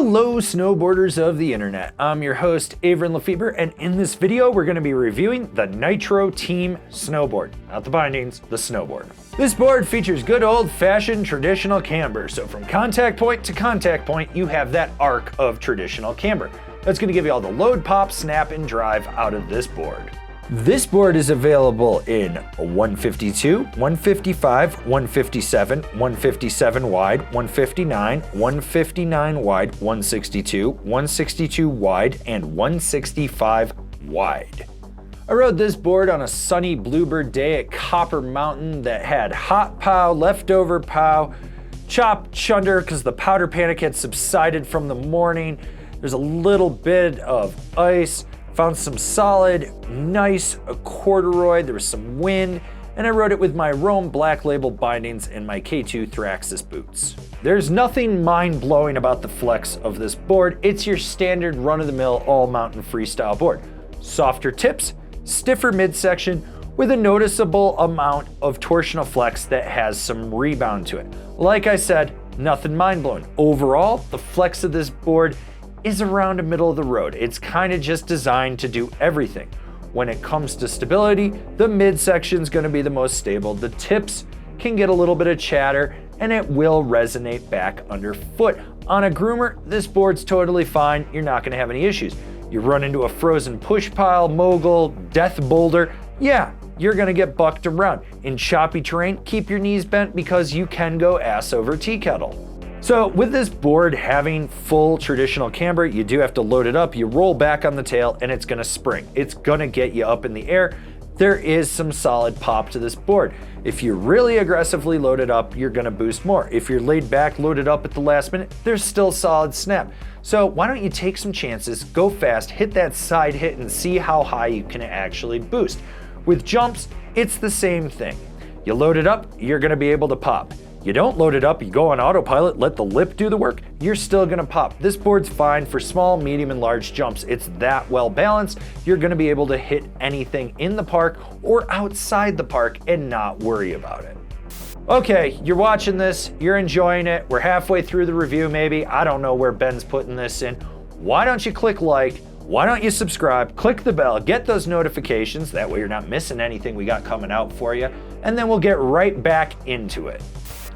Hello snowboarders of the internet, I'm your host Avran LeFeber, and in this video we're going to be reviewing the Nitro Team Snowboard. Not the bindings, the snowboard. This board features good old-fashioned traditional camber, so from contact point to contact point you have that arc of traditional camber. That's going to give you all the load, pop, snap, and drive out of this board. This board is available in 152, 155, 157, 157 wide, 159, 159 wide, 162, 162 wide, and 165 wide. I rode this board on a sunny bluebird day at Copper Mountain that had hot pow, leftover pow, chopped chunder because the powder panic had subsided from the morning. There's a little bit of ice. Found some solid, nice corduroy, there was some wind, and I rode it with my Rome Black Label bindings and my K2 Thraxis boots. There's nothing mind-blowing about the flex of this board. It's your standard run-of-the-mill all-mountain freestyle board. Softer tips, stiffer midsection, with a noticeable amount of torsional flex that has some rebound to it. Like I said, nothing mind-blowing. Overall, the flex of this board is around the middle of the road. It's kind of just designed to do everything. When it comes to stability, the midsection is going to be the most stable. The tips can get a little bit of chatter and it will resonate back underfoot. On a groomer, this board's totally fine. You're not going to have any issues. You run into a frozen push pile, mogul, death boulder, yeah, you're going to get bucked around. In choppy terrain, keep your knees bent because you can go ass over tea kettle. So with this board having full traditional camber, you do have to load it up. You roll back on the tail and it's going to spring. It's going to get you up in the air. There is some solid pop to this board. If you really aggressively load it up, you're going to boost more. If you're laid back, load it up at the last minute, there's still solid snap. So why don't you take some chances, go fast, hit that side hit and see how high you can actually boost. With jumps, it's the same thing. You load it up, you're going to be able to pop. You don't load it up, you go on autopilot, let the lip do the work, you're still gonna pop. This board's fine for small, medium, and large jumps. It's that well balanced, you're gonna be able to hit anything in the park or outside the park and not worry about it. Okay, you're watching this, you're enjoying it, we're halfway through the review maybe, I don't know where Ben's putting this in. Why don't you click like, why don't you subscribe, click the bell, get those notifications, that way you're not missing anything we got coming out for you, and then we'll get right back into it.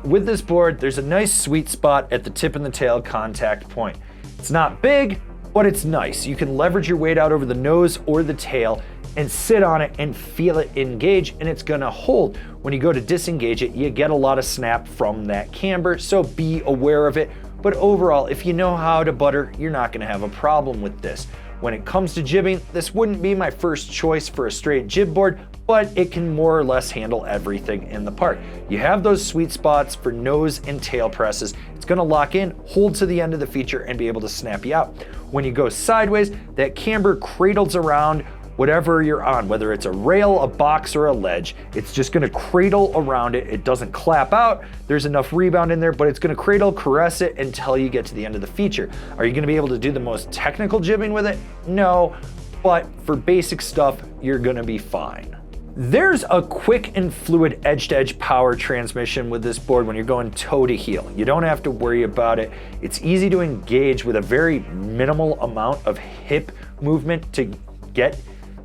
With this board, there's a nice sweet spot at the tip and the tail contact point. It's not big, but it's nice. You can leverage your weight out over the nose or the tail and sit on it and feel it engage, and it's gonna hold. When you go to disengage it, you get a lot of snap from that camber, so be aware of it. But overall, if you know how to butter, you're not gonna have a problem with this. When it comes to jibbing, this wouldn't be my first choice for a straight jib board, but it can more or less handle everything in the park. You have those sweet spots for nose and tail presses. It's gonna lock in, hold to the end of the feature, and be able to snap you out. When you go sideways, that camber cradles around whatever you're on, whether it's a rail, a box, or a ledge. It's just gonna cradle around it. It doesn't clap out. There's enough rebound in there, but it's gonna cradle, caress it until you get to the end of the feature. Are you gonna be able to do the most technical jibbing with it? No, but for basic stuff, you're gonna be fine. There's a quick and fluid edge-to-edge power transmission with this board when you're going toe to heel. You don't have to worry about it. It's easy to engage with a very minimal amount of hip movement to get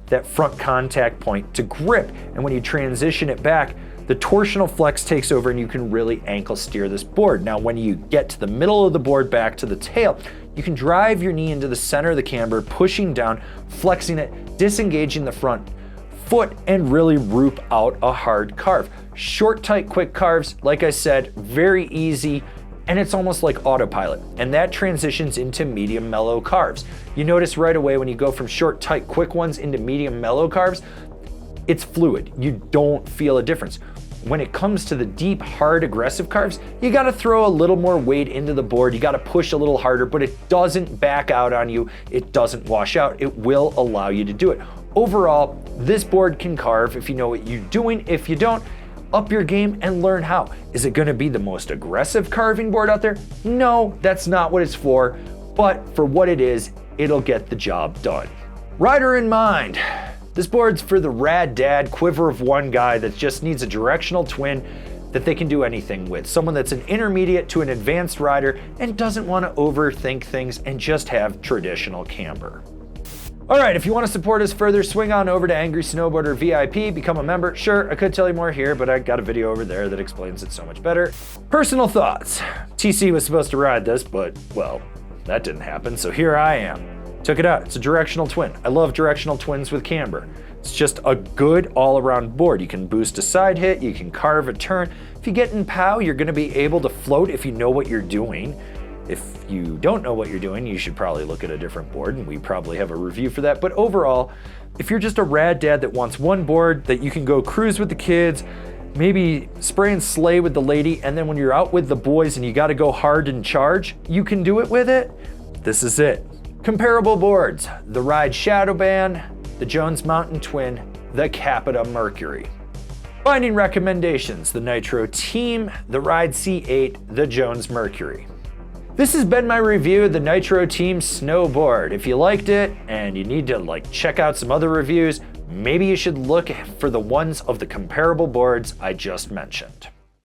that front contact point to grip. And when you transition it back, the torsional flex takes over and you can really ankle steer this board. Now, when you get to the middle of the board back to the tail, you can drive your knee into the center of the camber, pushing down, flexing it, disengaging the front foot, and really roop out a hard carve. Short, tight, quick carves, like I said, very easy, and it's almost like autopilot. And that transitions into medium mellow carves. You notice right away when you go from short, tight, quick ones into medium mellow carves, it's fluid. You don't feel a difference. When it comes to the deep, hard, aggressive carves, you gotta throw a little more weight into the board. You gotta push a little harder, but it doesn't back out on you. It doesn't wash out. It will allow you to do it. Overall, this board can carve if you know what you're doing. If you don't, up your game and learn how. Is it gonna be the most aggressive carving board out there? No, that's not what it's for, but for what it is, it'll get the job done. Rider in mind, this board's for the rad dad quiver of one guy that just needs a directional twin that they can do anything with. Someone that's an intermediate to an advanced rider and doesn't want to overthink things and just have traditional camber. All right, if you want to support us further, swing on over to Angry Snowboarder VIP, become a member. Sure, I could tell you more here, but I got a video over there that explains it so much better. Personal thoughts. TC was supposed to ride this, but, well, that didn't happen, so here I am. Took it out. It's a directional twin. I love directional twins with camber. It's just a good all-around board. You can boost a side hit, you can carve a turn. If you get in POW, you're going to be able to float if you know what you're doing. If you don't know what you're doing, you should probably look at a different board, and we probably have a review for that. But overall, if you're just a rad dad that wants one board that you can go cruise with the kids, maybe spray and slay with the lady, and then when you're out with the boys and you got to go hard and charge, you can do it with it, this is it. Comparable boards: the Ride Shadowban, the Jones Mountain Twin, the Capita Mercury. Binding recommendations: the Nitro Team, the Ride C8, the Jones Mercury. This has been my review of the Nitro Team Snowboard. If you liked it and you need to check out some other reviews, maybe you should look for the ones of the comparable boards I just mentioned.